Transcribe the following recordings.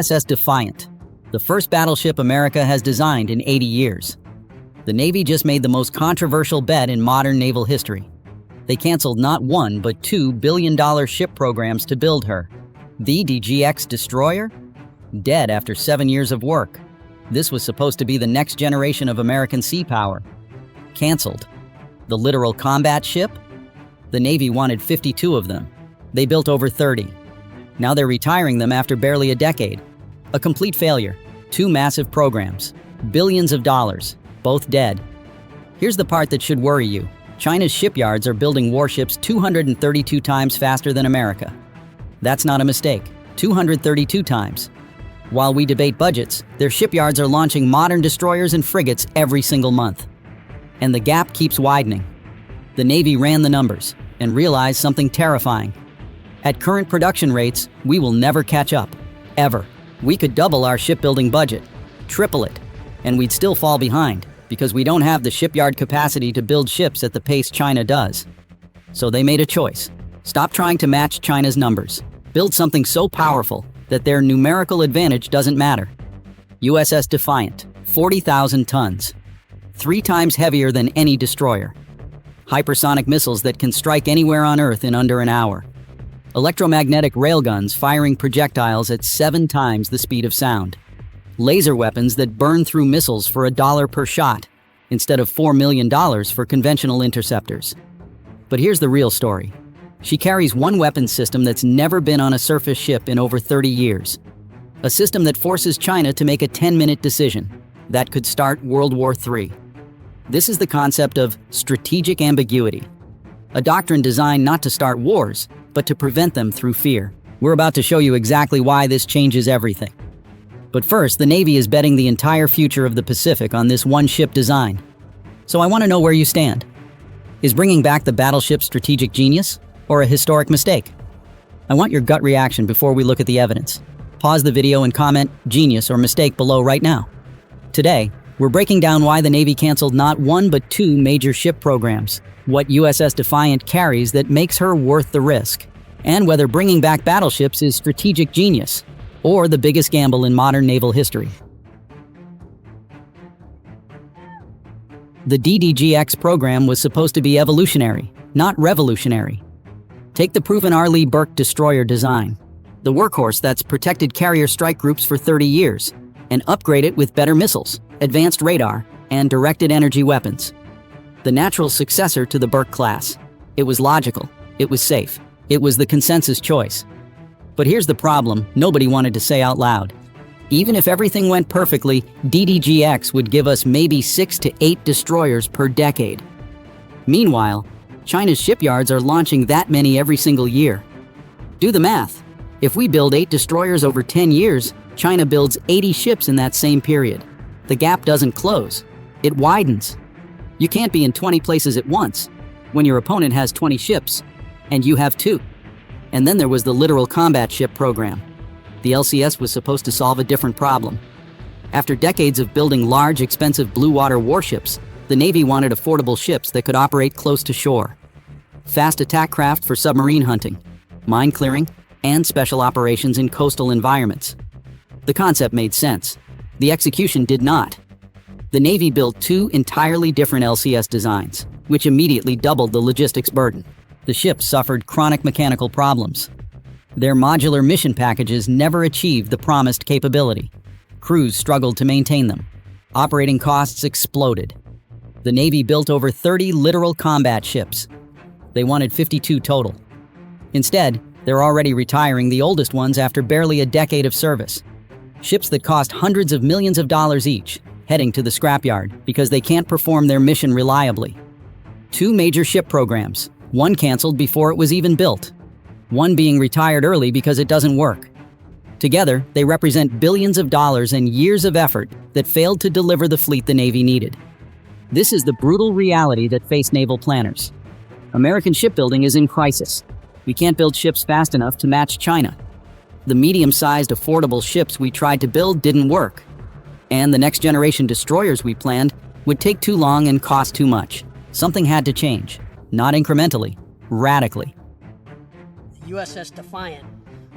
USS Defiant, the first battleship America has designed in 80 years. The Navy just made the most controversial bet in modern naval history. They canceled not one, but $2 billion ship programs to build her. The DGX destroyer? Dead after 7 years of work. This was supposed to be the next generation of American sea power. Canceled. The littoral combat ship? The Navy wanted 52 of them. They built over 30. Now they're retiring them after barely a decade. A complete failure. 2 massive programs. Billions of dollars. Both dead. Here's the part that should worry you. China's shipyards are building warships 232 times faster than America. That's not a mistake. 232 times. While we debate budgets, their shipyards are launching modern destroyers and frigates every single month. And the gap keeps widening. The Navy ran the numbers and realized something terrifying. At current production rates, we will never catch up. Ever. We could double our shipbuilding budget, triple it, and we'd still fall behind because we don't have the shipyard capacity to build ships at the pace China does. So they made a choice. Stop trying to match China's numbers. Build something so powerful that their numerical advantage doesn't matter. USS Defiant, 40,000 tons. 3 times heavier than any destroyer. Hypersonic missiles that can strike anywhere on Earth in under an hour. Electromagnetic railguns firing projectiles at 7 times the speed of sound. Laser weapons that burn through missiles for $1 per shot, instead of $4 million for conventional interceptors. But here's the real story. She carries one weapons system that's never been on a surface ship in over 30 years. A system that forces China to make a 10-minute decision that could start World War III. This is the concept of strategic ambiguity. A doctrine designed not to start wars, but to prevent them through fear. We're about to show you exactly why this changes everything. But first, the Navy is betting the entire future of the Pacific on this one-ship design. So I want to know where you stand. Is bringing back the battleship strategic genius or a historic mistake? I want your gut reaction before we look at the evidence. Pause the video and comment genius or mistake below right now. Today, we're breaking down why the Navy canceled not 1 but 2 major ship programs, what USS Defiant carries that makes her worth the risk, and whether bringing back battleships is strategic genius or the biggest gamble in modern naval history. The DDGX program was supposed to be evolutionary, not revolutionary. Take the proven R. Lee Burke destroyer design, the workhorse that's protected carrier strike groups for 30 years, and upgrade it with better missiles, advanced radar, and directed energy weapons. The natural successor to the Burke class. It was logical. It was safe. It was the consensus choice. But here's the problem nobody wanted to say out loud. Even if everything went perfectly, DDGX would give us maybe 6 to 8 destroyers per decade. Meanwhile, China's shipyards are launching that many every single year. Do the math. If we build 8 destroyers over 10 years, China builds 80 ships in that same period. The gap doesn't close. It widens. You can't be in 20 places at once when your opponent has 20 ships and you have 2. And then there was the littoral combat ship program. The LCS was supposed to solve a different problem. After decades of building large, expensive blue water warships, the Navy wanted affordable ships that could operate close to shore. Fast attack craft for submarine hunting, mine clearing, and special operations in coastal environments. The concept made sense. The execution did not. The Navy built 2 entirely different LCS designs, which immediately doubled the logistics burden. The ships suffered chronic mechanical problems. Their modular mission packages never achieved the promised capability. Crews struggled to maintain them. Operating costs exploded. The Navy built over 30 littoral combat ships. They wanted 52 total. Instead, they're already retiring the oldest ones after barely a decade of service. Ships that cost hundreds of millions of dollars each, heading to the scrapyard because they can't perform their mission reliably. 2 major ship programs, one canceled before it was even built. One being retired early because it doesn't work. Together, they represent billions of dollars and years of effort that failed to deliver the fleet the Navy needed. This is the brutal reality that faced naval planners. American shipbuilding is in crisis. We can't build ships fast enough to match China. The medium-sized, affordable ships we tried to build didn't work. And the next-generation destroyers we planned would take too long and cost too much. Something had to change. Not incrementally, radically. The USS Defiant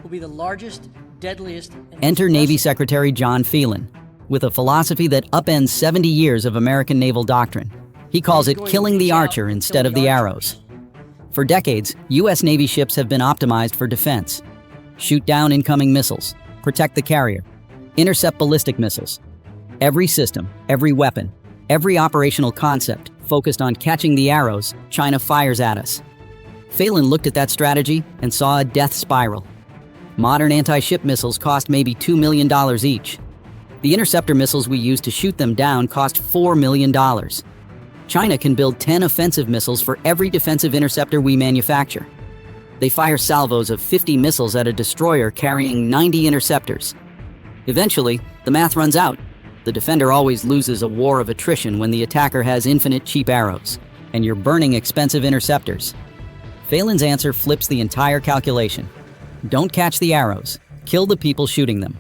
will be the largest deadliest and Enter Navy Secretary John Phelan, with a philosophy that upends 70 years of American naval doctrine. He calls it killing the archer instead of the arrows. For decades, U.S. Navy ships have been optimized for defense. Shoot down incoming missiles, protect the carrier, intercept ballistic missiles. Every system, every weapon, every operational concept focused on catching the arrows China fires at us. Phelan looked at that strategy and saw a death spiral. Modern anti-ship missiles cost maybe $2 million each. The interceptor missiles we use to shoot them down cost $4 million. China can build 10 offensive missiles for every defensive interceptor we manufacture. They fire salvos of 50 missiles at a destroyer carrying 90 interceptors. Eventually, the math runs out. The defender always loses a war of attrition when the attacker has infinite cheap arrows, and you're burning expensive interceptors. Phelan's answer flips the entire calculation. Don't catch the arrows, kill the people shooting them.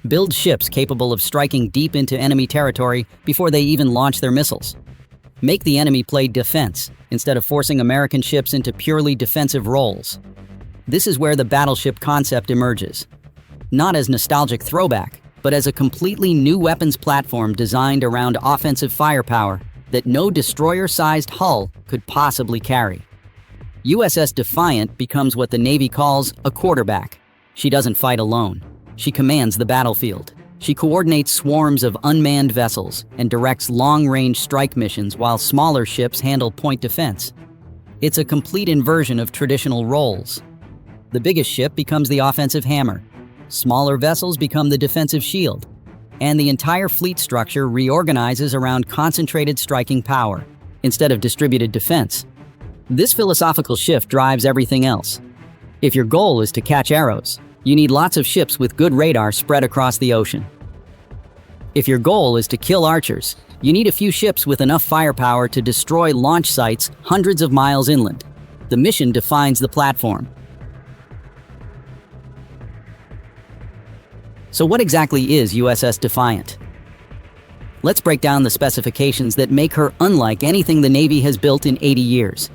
Build ships capable of striking deep into enemy territory before they even launch their missiles. Make the enemy play defense instead of forcing American ships into purely defensive roles. This is where the battleship concept emerges. Not as nostalgic throwback, but as a completely new weapons platform designed around offensive firepower that no destroyer-sized hull could possibly carry. USS Defiant becomes what the Navy calls a quarterback. She doesn't fight alone. She commands the battlefield. She coordinates swarms of unmanned vessels and directs long-range strike missions while smaller ships handle point defense. It's a complete inversion of traditional roles. The biggest ship becomes the offensive hammer. Smaller vessels become the defensive shield. And the entire fleet structure reorganizes around concentrated striking power instead of distributed defense. This philosophical shift drives everything else. If your goal is to catch arrows, you need lots of ships with good radar spread across the ocean. If your goal is to kill archers, you need a few ships with enough firepower to destroy launch sites hundreds of miles inland. The mission defines the platform. So what exactly is USS Defiant? Let's break down the specifications that make her unlike anything the Navy has built in 80 years.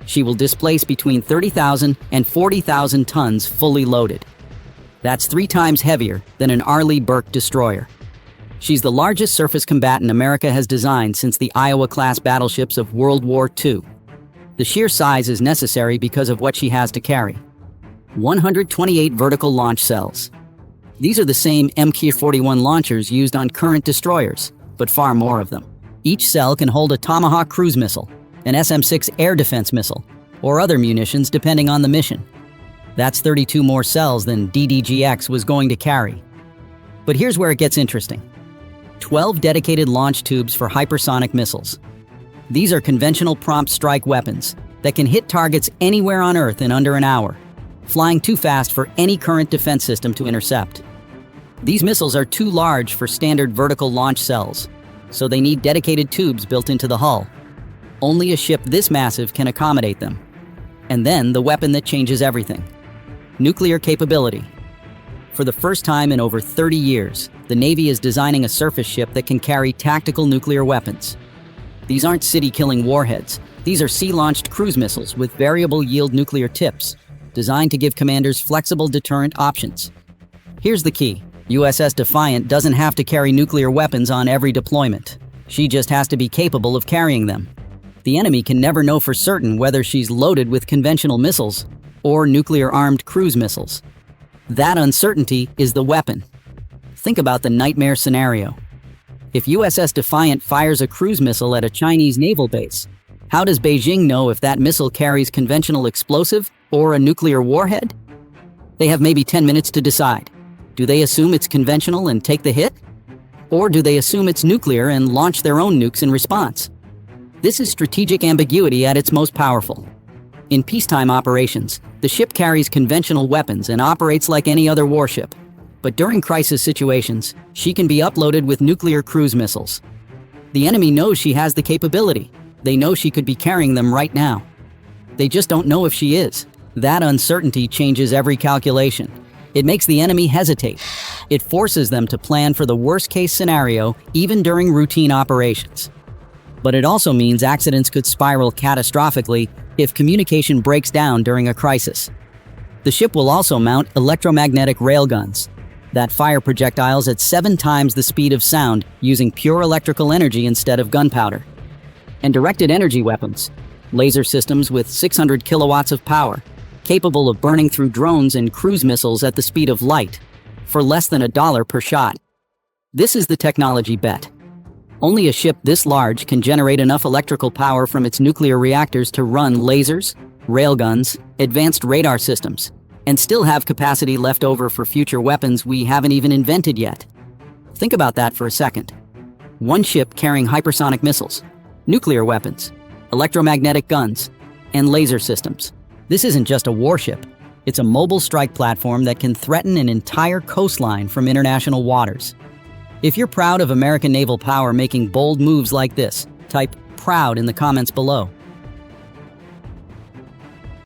She will displace between 30,000 and 40,000 tons fully loaded. That's 3 times heavier than an Arleigh Burke destroyer. She's the largest surface combatant America has designed since the Iowa-class battleships of World War II. The sheer size is necessary because of what she has to carry. 128 vertical launch cells. These are the same MQ-41 launchers used on current destroyers, but far more of them. Each cell can hold a Tomahawk cruise missile, an SM-6 air defense missile, or other munitions depending on the mission. That's 32 more cells than DDGX was going to carry. But here's where it gets interesting. 12 dedicated launch tubes for hypersonic missiles. These are conventional prompt strike weapons that can hit targets anywhere on Earth in under an hour, flying too fast for any current defense system to intercept. These missiles are too large for standard vertical launch cells, so they need dedicated tubes built into the hull. Only a ship this massive can accommodate them. And then the weapon that changes everything. Nuclear capability. For the first time in over 30 years, the Navy is designing a surface ship that can carry tactical nuclear weapons. These aren't city-killing warheads. These are sea-launched cruise missiles with variable yield nuclear tips, designed to give commanders flexible deterrent options. Here's the key. USS Defiant doesn't have to carry nuclear weapons on every deployment. She just has to be capable of carrying them. The enemy can never know for certain whether she's loaded with conventional missiles or nuclear-armed cruise missiles. That uncertainty is the weapon. Think about the nightmare scenario. If USS Defiant fires a cruise missile at a Chinese naval base, how does Beijing know if that missile carries conventional explosive or a nuclear warhead? They have maybe 10 minutes to decide. Do they assume it's conventional and take the hit? Or do they assume it's nuclear and launch their own nukes in response? This is strategic ambiguity at its most powerful. In peacetime operations, the ship carries conventional weapons and operates like any other warship. But during crisis situations, she can be uploaded with nuclear cruise missiles. The enemy knows she has the capability. They know she could be carrying them right now. They just don't know if she is. That uncertainty changes every calculation. It makes the enemy hesitate. It forces them to plan for the worst-case scenario even during routine operations. But it also means accidents could spiral catastrophically if communication breaks down during a crisis. The ship will also mount electromagnetic railguns that fire projectiles at 7 times the speed of sound using pure electrical energy instead of gunpowder. And directed energy weapons, laser systems with 600 kilowatts of power, capable of burning through drones and cruise missiles at the speed of light, for less than $1 per shot. This is the technology bet. Only a ship this large can generate enough electrical power from its nuclear reactors to run lasers, railguns, advanced radar systems, and still have capacity left over for future weapons we haven't even invented yet. Think about that for a second. One ship carrying hypersonic missiles, nuclear weapons, electromagnetic guns, and laser systems. This isn't just a warship. It's a mobile strike platform that can threaten an entire coastline from international waters. If you're proud of American naval power making bold moves like this, type "proud" in the comments below.